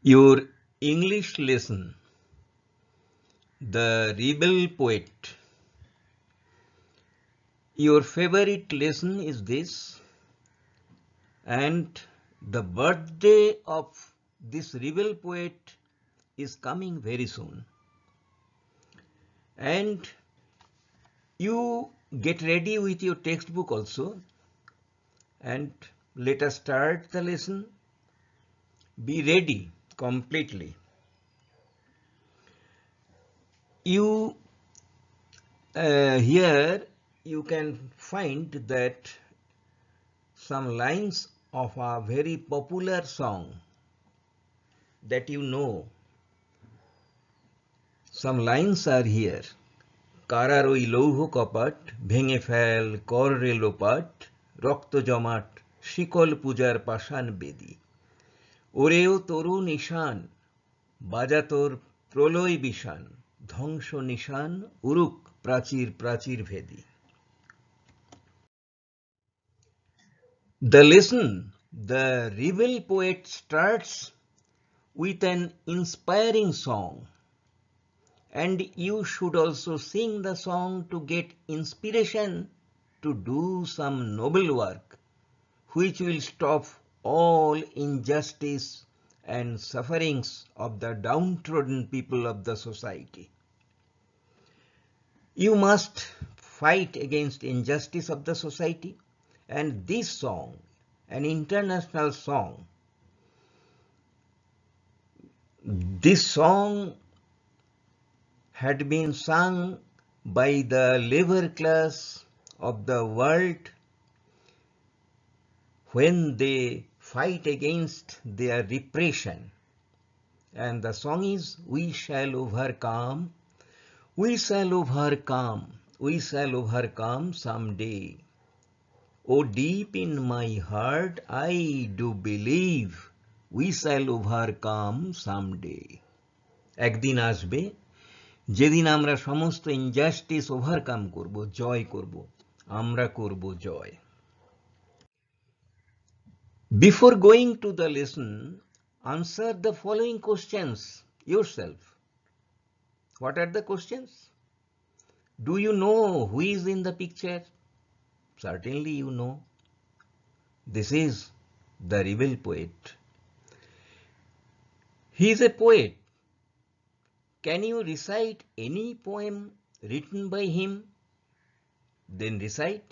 Your English lesson, The Rebel Poet. Your favorite lesson is this, and the birthday of this rebel poet is coming very soon. And you get ready with your textbook also, and let us start the lesson. Be ready completely. You here you can find that some lines of a very popular song that you know. Some lines are here. কারার ওই লৌহ কপাট ভেঙে fail কর রে লোপাট রক্ত জমাট শিকল পূজার পাষাণ বেদী ওরেও তরু নিশান বাজা তোর প্রলয় বিষান ধ্বংস নিশান উরুক প্রাচীর প্রাচীর ভেদী. The lesson, The Rebel Poet, starts with an inspiring song. And you should also sing the song to get inspiration to do some noble work which will stop all injustice and sufferings of the downtrodden people of the society. You must fight against injustice of the society, and this song, an international song, this song had been sung by the labor class of the world when they fight against their repression. And the song is, we shall overcome, we shall overcome, we shall overcome someday. Oh, deep in my heart, I do believe we shall overcome someday. একদিন আসবে যেদিন আমরা সমস্ত injustice overcome করব, জয় করব, আমরা করব জয়. Before going to the lesson, answer the following questions yourself. What are the questions? Do you know who is in the picture? Certainly you know. This is the rebel poet. He is a poet. Can you recite any poem written by him? Then recite.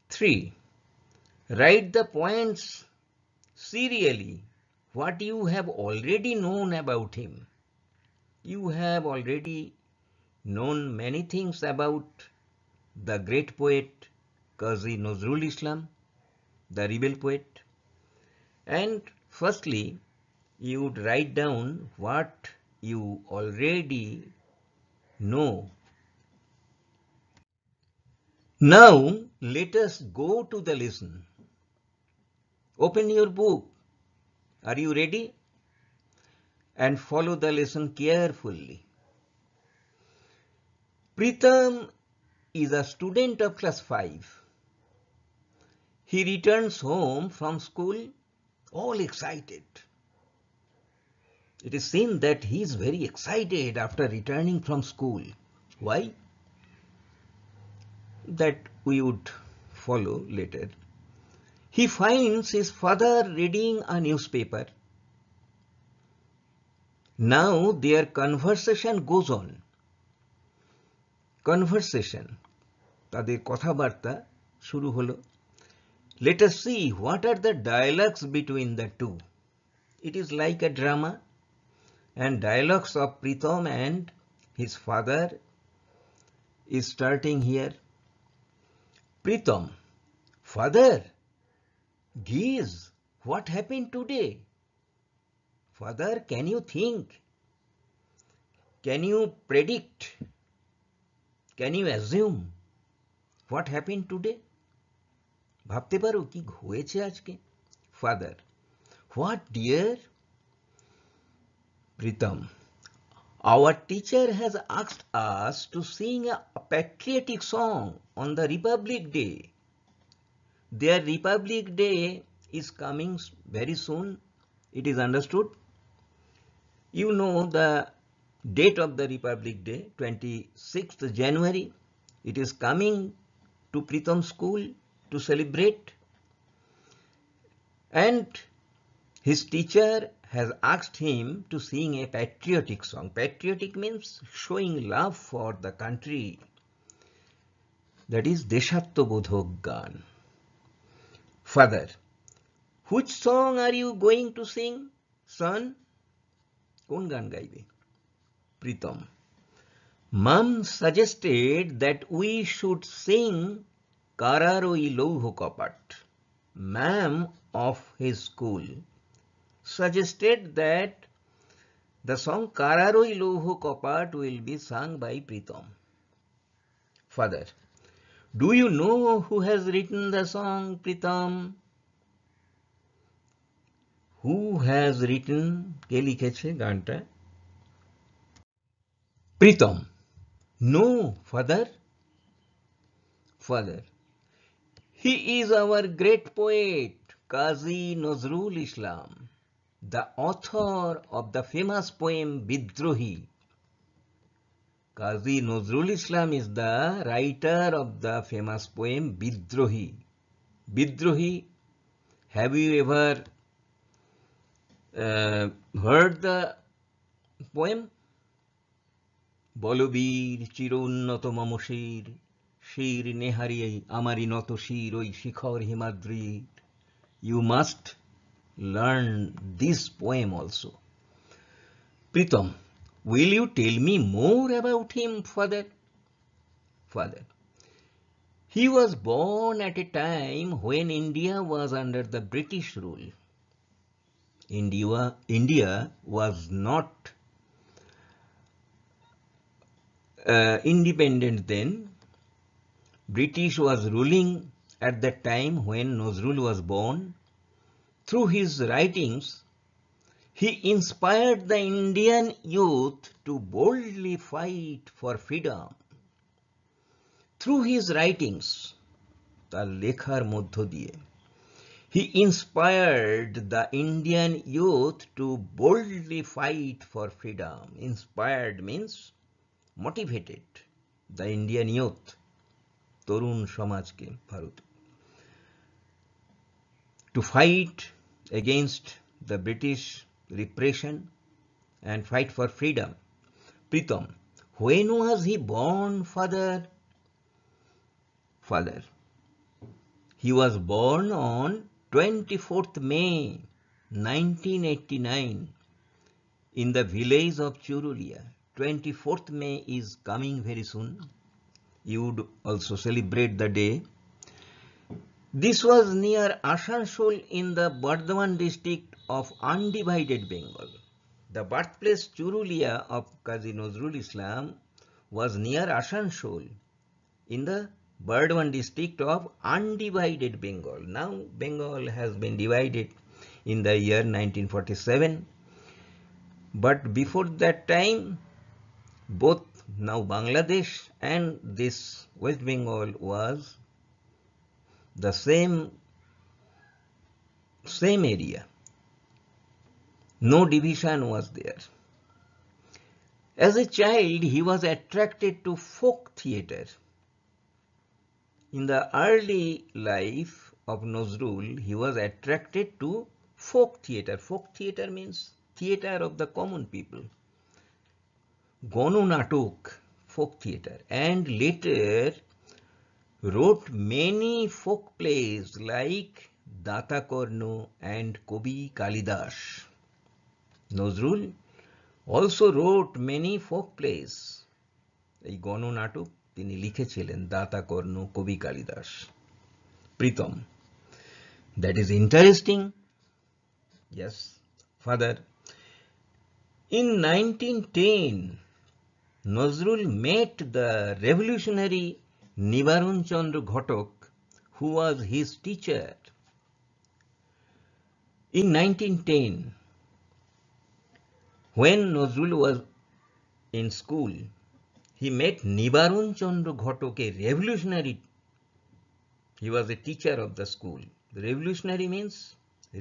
3. Write the points serially, what you have already known about him. You have already known many things about the great poet Qazi Nazrul Islam, the rebel poet. And firstly, you would write down what you already know. Now, let us go to the lesson. Open your book. Are you ready? And follow the lesson carefully. Pritham is a student of class 5. He returns home from school all excited. It is seen that he is very excited after returning from school. Why? That we would follow later. He finds his father reading a newspaper. Now their conversation goes on. Conversation. তাদের কথাবার্তা শুরু হলো. Let us see what are the dialogues between the two. It is like a drama, and dialogues of Pritham and his father is starting here. Pritham, father, geez, what happened today? Father, can you think? Can you predict? Can you assume what happened today? ভাবতে পারো কি হয়েছে আজকে? Father, what dear? Pritham, our teacher has asked us to sing a patriotic song on the Republic Day. Their Republic Day is coming very soon, It is understood. You know the date of the Republic Day, 26th January. It is coming to Pritam school to celebrate, and his teacher has asked him to sing a patriotic song. Patriotic means showing love for the country. That is Deshattobodhok Gan. Father, which song are you going to sing, son? কোন গান গাইবে? Pritam. Mom suggested that we should sing Kararoi Louho Kapat. Ma'am of his school suggested that the song Kararoi Louho Kapat will be sung by Pritam. Father, do you know who has written the song, Pritam? Who has written? কে লিখেছে গানটা? Pritam. No, father. Father, he is our great poet, Qazi Nazrul Islam, the author of the famous poem Bidrohi. Qazi Nazrul Islam is the writer of the famous poem Bidrohi. Bidrohi, have you ever heard the poem? Balbir চির উন্নত মম শির শির নেহারি আমারি নত শির ওই শিখর হিমাদ্রির. You must learn this poem also. Pritam, will you tell me more about him, father? Father, he was born at a time when India was under the British rule. India was not independent then. British was ruling at the time when Nazrul was born. Through his writings, he inspired the Indian youth to boldly fight for freedom. Through his writings, তার লেখার মধ্য দিয়ে, he inspired the Indian youth to boldly fight for freedom. Inspired means motivated the Indian youth, তরুণ সমাজকে Bharat, to fight against the British repression and fight for freedom. Pritam, when was he born, father? Father, he was born on 24th May 1989 in the village of Churulia. 24th May is coming very soon. You would also celebrate the day. This was near Asansol in the Bardhaman district of undivided Bengal. The birthplace Churulia of Qazi Nazrul Islam was near Asansol in the Bardhaman district of undivided Bengal. Now Bengal has been divided in the year 1947. But before that time, both now Bangladesh and this West Bengal was the same area. No division was there. As a child, he was attracted to folk theatre. In the early life of Nazrul, he was attracted to folk theatre. Folk theatre means theatre of the common people. Gononatok, folk theatre, and later wrote many folk plays like Datakarno and Kobi Kalidas. Nazrul also wrote many folk plays. এই গণনাটক তিনি লিখেছিলেন দাতাকর্ণ, কবি Kalidas. Pritam, that is interesting. Yes, father. In 1910, Nazrul met the revolutionary Nibaran Chandra Ghatak, who was his teacher. In 1910, when Nazrul was in school, he met Nibaran Chandra Ghatak, a revolutionary. He was a teacher of the school. The revolutionary means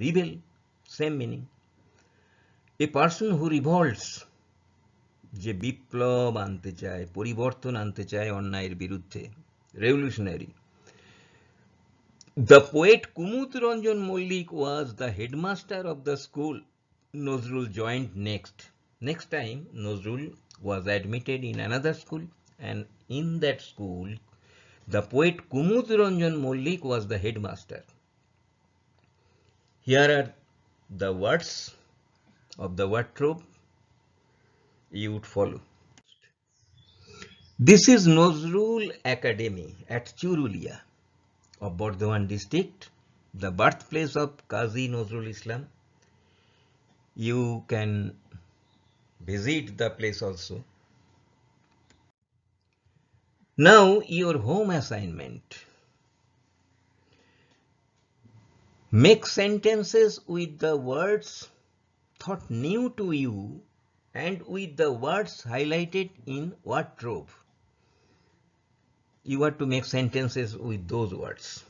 rebel, same meaning. A person who revolts, যে বিপ্লব আনতে চায়, পরিবর্তন আনতে চায় অন্যায়ের বিরুদ্ধে, revolutionary. The poet Kumud Ranjan Mollik was the headmaster of the school Nazrul joined next. Next time, Nazrul was admitted in another school, and in that school, the poet Kumud Ranjan Mollik was the headmaster. Here are the words of the wardrobe you would follow. This is Nazrul Academy at Churulia of Bardhaman district, the birthplace of Qazi Nazrul Islam. You can visit the place also. Now your home assignment. Make sentences with the words thought new to you and with the words highlighted in wardrobe. You have to make sentences with those words.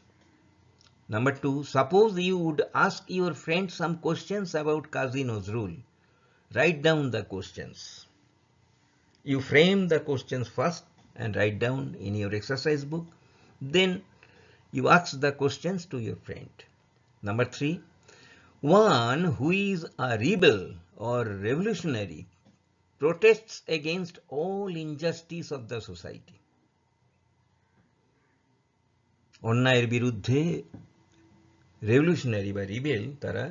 Number 2, suppose you would ask your friend some questions about Qazi Nazrul. Write down the questions. You frame the questions first and write down in your exercise book. Then you ask the questions to your friend. Number 3, one who is a rebel or revolutionary protests against all injustice of the society. অন্যায়ের বিরুদ্ধে revolutionary বা rebel তারা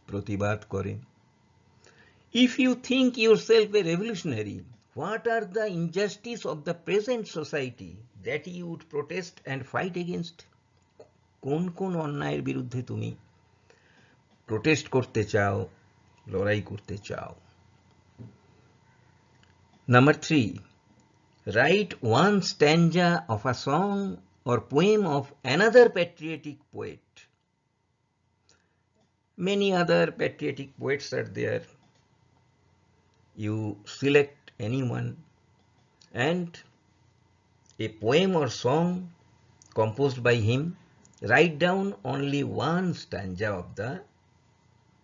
প্রতিবাদ করে. If you think yourself a revolutionary, what are the injustice of the present society that you would protest and fight against? কোন কোন অন্যায়ের বিরুদ্ধে তুমি প্রোটেস্ট করতে চাও, লড়াই করতে চাও? Number 3, write one stanza of a song or poem of another patriotic poet. Many other patriotic poets are there. You select anyone and a poem or song composed by him. Write down only one stanza of the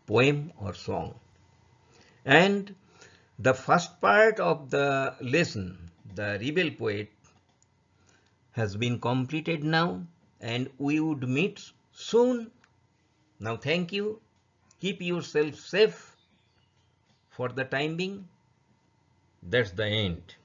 poem or song. And the first part of the lesson, the rebel poet, has been completed now, and we would meet soon. Now thank you. Keep yourself safe for the time being. That's the end.